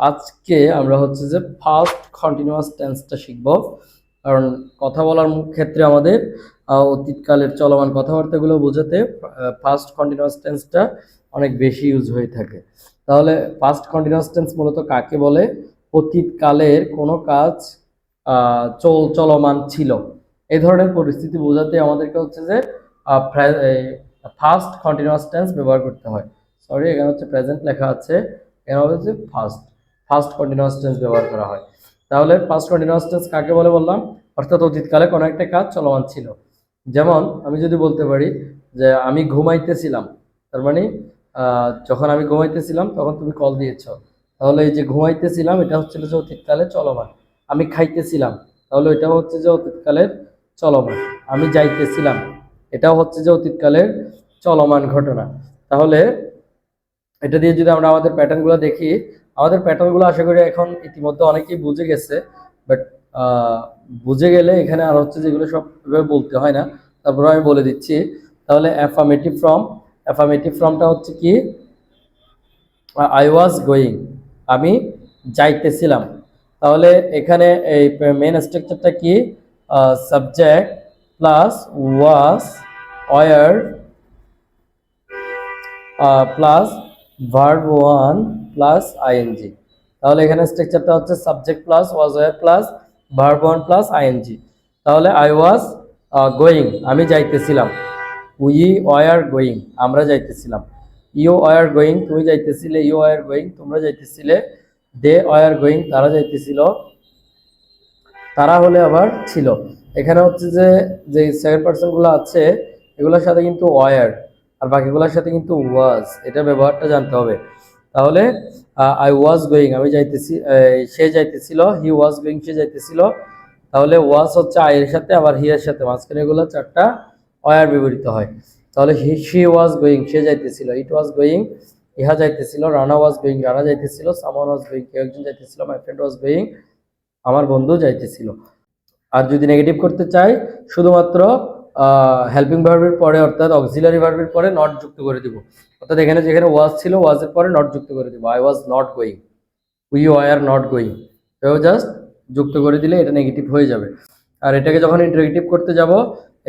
আজকে আমরা হচ্ছে যে ফার্স্ট কন্টিনিউয়াস টেন্সটা শিখব। কারণ কথা বলার ক্ষেত্রে আমাদের অতীতকালের চলমান কথাবার্তাগুলো বোঝাতে ফার্স্ট কন্টিনিউয়াস টেন্সটা অনেক বেশি ইউজ হয়ে থাকে। তাহলে ফার্স্ট কন্টিনিউয়াস টেন্স মূলত কাকে বলে? অতীতকালের কোনো কাজ চলমান ছিল, এই ধরনের পরিস্থিতি বোঝাতে আমাদেরকে হচ্ছে যে ফার্স্ট কন্টিনিউয়াস টেন্স ব্যবহার করতে হয়। সরি, এখানে হচ্ছে প্রেজেন্ট লেখা আছে, এখানে হচ্ছে ফার্স্ট কন্টিনিউয়াস টেন্স ব্যবহার করা হয়। তাহলে ফার্স্ট কন্টিনিউয়াস টেন্স কাকে বলে বললাম? অর্থাৎ অতীতকালে কোনো একটা কাজ চলমান ছিল। যেমন আমি যদি বলতে পারি যে আমি ঘুমাইতেছিলাম, তার মানে যখন আমি ঘুমাইতেছিলাম তখন তুমি কল দিয়েছ, তাহলে এই যে ঘুমাইতেছিলাম এটা হচ্ছিল যে অতীতকালে চলমান। আমি খাইতেছিলাম, তাহলে এটাও হচ্ছে যে অতীতকালের চলমান। আমি যাইতেছিলাম, এটাও হচ্ছে যে অতীতকালের চলমান ঘটনা। তাহলে এটা দিয়ে যদি আমরা আমাদের প্যাটার্নগুলো দেখি, আমাদের প্যাটার্নগুলো আশা করি এখন ইতিমধ্যে অনেকেই বুঝে গেছে। বাট বুঝে গেলে এখানে আর হচ্ছে যেগুলো সব বলতে হয় না, তারপরে আমি বলে দিচ্ছি। তাহলে অ্যাফার্মেটিভ ফর্মটা হচ্ছে কি? আই ওয়াজ গোয়িং, আমি যাইতেছিলাম। তাহলে এখানে এই মেন স্ট্রাকচারটা কি? Subject plus was were plus verb one plus ING. তাহলে এখানে স্ট্রাকচারটা হচ্ছে subject plus was were plus verb one plus ING. তাহলে আই ওয়াজ গোয়িং, আমি যাইতেছিলাম। উই ওয়ার গোয়িং, আমরা যাইতেছিলাম। ইউ ওয়ার গোয়িং, তুমি যাইতেছিলে। ইউ ওয়ার গোয়িং, তোমরা যাইতেছিলে। দে ওয়ার গোয়িং, তারা যাইতেছিল। তারা হলে আবার ছিল। এখানে হচ্ছে যে যে সেকেন্ড পার্সন গুলো আছে এগুলোর সাথে কিন্তু ওয়ার, আর বাকিগুলোর সাথে কিন্তু ওয়াজ, এটা ব্যবহারটা জানতে হবে। তাহলে আই ওয়াজ গোয়িং, আমি যাইতেছি, সে যাইতেছিল। হি ওয়াজ গোয়িং, সে যাইতেছিল। তাহলে ওয়াজ হচ্ছে আই এর সাথে, আবার হি এর সাথে, মাঝখানে এগুলো চারটা ওয়ার ব্যবহৃত হয়। তাহলে শি ওয়াজ গোয়িং, সে যাইতেছিল। ইট ওয়াজ গোয়িং, ইহা যাইতেছিল। রানা ওয়াজ গোয়িং, রানা যাইতেছিল। সামওয়ান ওয়াজ গোয়িং, কেউ একজন যাইতেছিল। মাই ফ্রেন্ড ওয়াজ গোয়িং, আমার বন্ধু যাইতেছিল। আর যদি নেগেটিভ করতে চাই, শুধুমাত্র হেল্পিং ভার্বের পরে অর্থাৎ অক্সিলারি ভার্বের পরে নট যুক্ত করে দিব। অর্থাৎ এখানে যেখানে ওয়াজ ছিল ওয়াজের পরে নট যুক্ত করে দিব। I was not going, we were not going, এও জাস্ট যুক্ত করে দিলে এটা নেগেটিভ হয়ে যাবে। আর এটাকে যখন ইন্টারগেটিভ করতে যাব,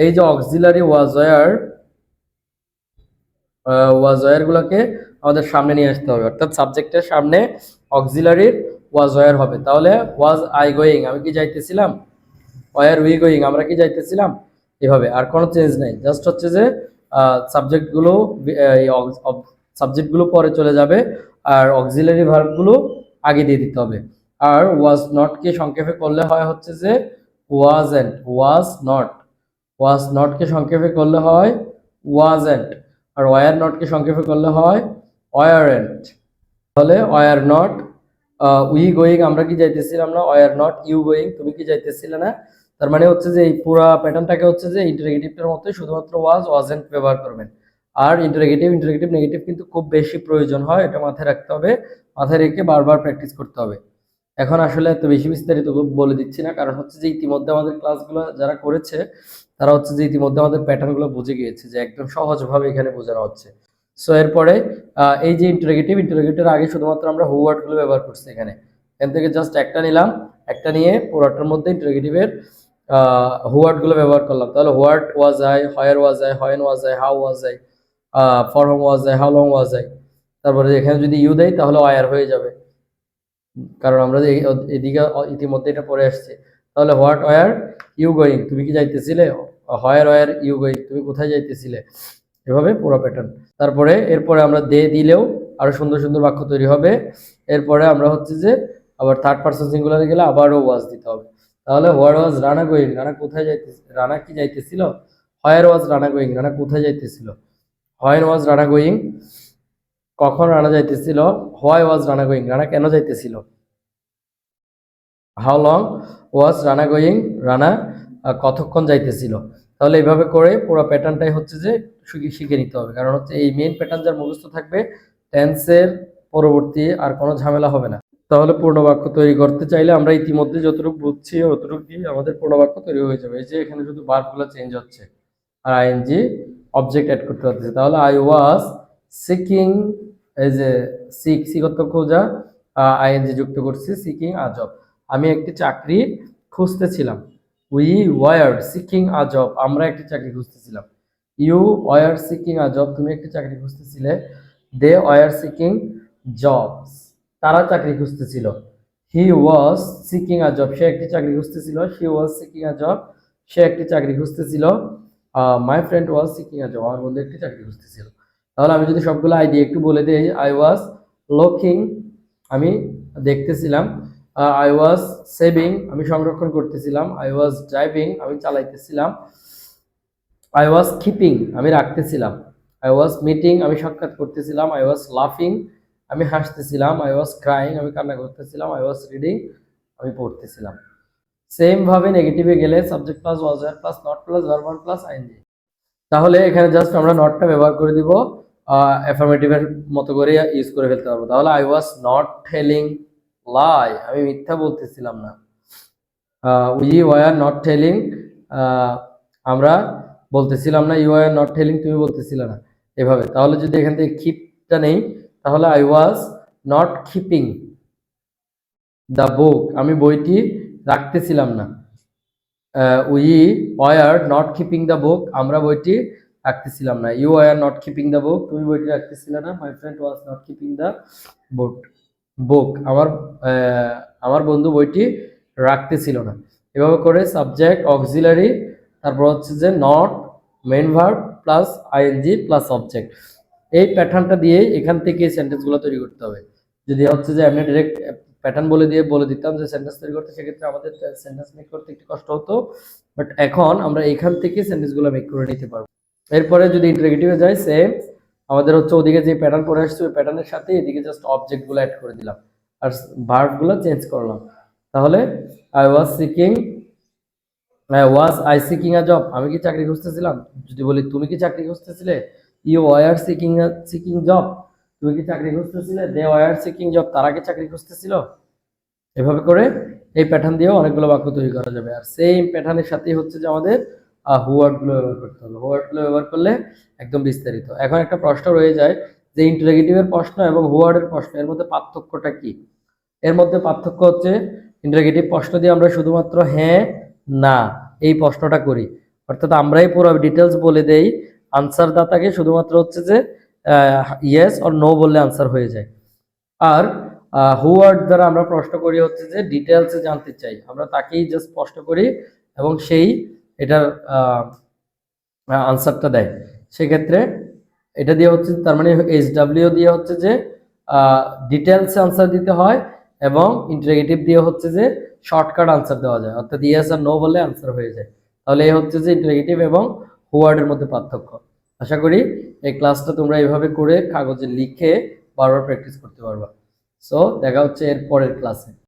এই যে অক্সিলারি ওয়াজ ওয়ার গুলোকে আমাদের সামনে নিয়ে আসতে হবে, অর্থাৎ সাবজেক্টের সামনে অক্সিলারির ওয়াজ ওয়ার হবে। তাহলে ওয়াজ আই গোয়িং, আমি কি যাইতেছিলাম। ওয়ার উই গোয়িং, আমরা কি যাইতেছিলাম। এভাবে আর কোনো চেঞ্জ নাই, জাস্ট হচ্ছে যে সাবজেক্টগুলো পরে চলে যাবে আর অক্সিলারি ভার্বগুলো আগে দিয়ে দিতে হবে। আর ওয়াজ নট কে সংক্ষেপে করলে হয় হচ্ছে যে ওয়াজেন্ট, ওয়াজ নট কে সংক্ষেপে করলে হয় ওয়াজেন্ট, আর ওয়ার নট কে সংক্ষেপে করলে হয় ওয়ারেন্ট। তাহলে ওয়ার নট উই গোয়িং, আমরা কি যাইতেছিলাম না। ওয়ার নট ইউ গোয়িং, তুমি কি যাইতেছিলে না। তার মানে হচ্ছে যে এই পুরো প্যাটার্নটাকে হচ্ছে যে ইন্টারগেটিভটার মতোই, শুধুমাত্র ওয়াজেন্ট ব্যবহার করবেন। আর ইন্টারগেটিভ নেগেটিভ কিন্তু খুব বেশি প্রয়োজন হয়, এটা মাথায় রাখতে হবে। মাথায় রেখে বারবার প্র্যাকটিস করতে হবে। এখন আসলে এত বেশি বিস্তারিত বলে দিচ্ছি না, কারণ হচ্ছে যে ইতিমধ্যে আমাদের ক্লাসগুলো যারা করেছে তারা হচ্ছে যে ইতিমধ্যে আমাদের প্যাটার্নগুলো বুঝে গিয়েছে যে একদম সহজভাবে এখানে বোঝানো হচ্ছে। সো এরপরে এই যে ইন্টারোগেটিভের আগে শুধুমাত্র আমরা হু ওয়ার্ডগুলো ব্যবহার করছি। এখানে এখান থেকে জাস্ট একটা নিলাম, একটা নিয়ে পুরোটার মধ্যে ইন্টারোগেটিভের হু ওয়ার্ডগুলো ব্যবহার করলাম। তাহলে what was I, where was I, when was I, how was I, for whom was I, how long was I. তারপরে এখানে যদি ইউ দেই তাহলে ওয়ার হয়ে যাবে, কারণ আমরা যে এদিকে ইতিমধ্যে এটা পড়ে আসছে। তাহলে হোয়াট ওয়ার ইউ গোয়িং, তুমি কি যাইতেছিলে। হোয়ার ওয়ার ইউ গোয়িং, তুমি কোথায় যাইতেছিলে। এভাবে পুরো প্যাটার্ন। তারপরে এরপরে আমরা দে দিলেও আরো সুন্দর সুন্দর বাক্য তৈরি হবে। এরপরে আমরা হচ্ছে যে আবার থার্ড পারসন সিঙ্গুলারে গেলে আবারও ওয়াজ দিতে হবে। তাহলে where was Rana going, Rana কোথায় যাইতেছিল। রানা কি যাইতেছিল। Where was Rana going, Rana কোথায় যাইতেছিল। হোয়ার ওয়াজ রানা গোয়িং, কখন রানা যাইতেছিল। Why was Rana going, Rana কেন যাইতেছিল। How long was Rana going, Rana কতক্ষণ যাইতেছিল। তাহলে এইভাবে করে পুরো প্যাটার্নটাই হচ্ছে যে শিখে নিতে হবে, কারণ হচ্ছে এই মেইন প্যাটার্ন যার মুখস্থ থাকবে টেন্সের পরবর্তী আর কোনো ঝামেলা হবে না। তাহলে পূর্ণ বাক্য তৈরি করতে চাইলে আমরা ইতিমধ্যে যতটুকু বুঝছি ততটুকু দিয়ে আমাদের পূর্ণ বাক্য তৈরি হয়ে যাবে। এই যে এখানে শুধু ভার্বগুলো চেঞ্জ হচ্ছে আর আইএনজি অবজেক্ট অ্যাড করতে হচ্ছে। তাহলে আই ওয়াজ সিকিং, এই যে সিক অর্থ খোঁজা, আইএনজি যুক্ত করছি, সিকিং আ জব, আমি একটি চাকরি খুঁজতেছিলাম। We were seeking a job, আমরা একটি চাকরি খুঁজতেছিলাম। You were seeking a job, তুমি একটি চাকরি খুঁজতেছিলে। দে ওয়ার সিকিং জবস, তারা চাকরি খুঁজতেছিল। হি ওয়াজ সিকিং আ জব, সে একটি চাকরি খুঁজতেছিল। She was seeking a job, সে একটি চাকরি খুঁজতেছিল। My friend was seeking a job, আমার বন্ধু একটি চাকরি খুঁজতেছিল। তাহলে আমি যদি সবগুলো আইডি একটু বলে দিই, আই ওয়াজ লুকিং, আমি দেখতেছিলাম। আই ওয়াজ সেভিং, আমি সংরক্ষণ করতেছিলাম। আই ওয়াজ ড্রাইভিং, আমি চালাইতেছিলাম। আই ওয়াজ কিপিং, আমি রাখতেছিলাম। আই ওয়াজ মিটিং, আমি সাক্ষাৎ করতেছিলাম। আই ওয়াজ লাফিং, আমি হাসতেছিলাম। আই ওয়াজ ক্রাইং, আমি কান্না করতেছিলাম। আই ওয়াজ রিডিং, আমি পড়তেছিলাম। সেম ভাবে নেগেটিভে গেলে subject plus was were plus not plus verb one plus ING. তাহলে এখানে জাস্ট আমরা নটটা ব্যবহার করে দিব, অ্যাফার্মেটিভের মতো করে ইউজ করে ফেলতে পারবো। তাহলে I was not telling lie, আমি মিথ্যা বলতেছিলাম না। উই ওয়ার নট টেলিং, আমরা বলতেছিলাম না। ইউ ওয়ার নট টেলিং, তুমি বলতেছিলে না। এভাবে। তাহলে যদি এখান থেকে কিপটা নেই, তাহলে I was not keeping the book, আমি বইটি রাখতেছিলাম না। We were not keeping the book, আমরা বইটি রাখতেছিলাম না। You were not keeping the book, তুমি বইটি রাখতেছিলে না। My friend was not keeping the book, আমার বন্ধু বইটি রাখতেছিল না। এভাবে করে সাবজেক্ট অক্সিলারি, তারপর হচ্ছে যে not, main verb plus ING plus object, এই প্যাটার্নটা দিয়ে এখান থেকে সেন্টেন্সগুলো তৈরি করতে হবে। যদি হচ্ছে যে আমি ডিরেক্ট প্যাটার্ন বলে দিতাম যে সেন্টেন্স তৈরি করতে, সেক্ষেত্রে আমাদের সেন্টেন্স মেক করতে একটু কষ্ট হতো। বাট এখন আমরা এখান থেকে সেন্টেন্সগুলো মেক করে নিতে পারবো। এরপরে যদি ইন্টারোগেটিভে যাই, সেম আমাদের হচ্ছে ওদিকে যে প্যাটার্ন পড়ে আসছে ওই প্যাটার্নের সাথে এদিকে জাস্ট অবজেক্টগুলো অ্যাড করে দিলাম আর ভার্বগুলো চেঞ্জ করলাম। তাহলে I was seeking, was I seeking a job, আমি কি চাকরি খুঁজতেছিলাম। যদি বলি তুমি কি চাকরি খুঁজতেছিলে, ইউ ওয়ার সিকিং জব, তুমি কি চাকরি খুঁজতেছিলে। দে ওয়ার সিকিং জব, তারা কি চাকরি খুঁজতেছিল। এভাবে করে এই প্যাটার্ন দিয়েও অনেকগুলো বাক্য তৈরি করা যাবে। আর সেম প্যাটার্নের সাথেই হচ্ছে যে আমাদের হুয়ার্ডগুলো ব্যবহার করতে হবে। হুয়ার্ডগুলো ব্যবহার করলে একদম বিস্তারিত। এখন একটা প্রশ্ন রয়ে যায় যে ইন্টারোগেটিভের প্রশ্ন এবং হুয়ার্ডের প্রশ্ন এর মধ্যে পার্থক্যটা কি। এর মধ্যে পার্থক্য হচ্ছে ইন্টারোগেটিভ প্রশ্ন দিয়ে আমরা শুধুমাত্র হ্যাঁ না এই প্রশ্নটা করি, অর্থাৎ আমরাই পুরো ডিটেলস বলে দেই। আনসার দাতাকে শুধুমাত্র হচ্ছে যে ইয়েস অর নো বললে আনসার হয়ে যায়। আর হুয়ার্ড দ্বারা আমরা প্রশ্ন করি হচ্ছে যে ডিটেলসে জানতে চাই, আমরা তাকেই জাস্ট প্রশ্ন করি এবং সেই এটার আনসারটা দেয়। সেক্ষেত্রে এটা দিয়ে হচ্ছে তার মানে এইচডাব্লিউ দিয়ে হচ্ছে যে ডিটেলসে আনসার দিতে হয় এবং ইন্টারোগেটিভ দিয়ে হচ্ছে যে শর্টকাট আনসার দেওয়া যায়, অর্থাৎ ইয়েস আর নো বলে আনসার হয়ে যায়। তাহলে এই হচ্ছে যে ইন্টারোগেটিভ এবং হুয়ার্ডের মধ্যে পার্থক্য। আশা করি এই ক্লাসটা তোমরা এইভাবে করে কাগজে লিখে বারবার প্র্যাকটিস করতে পারবা। সো দেখা হচ্ছে এর পরের ক্লাসে।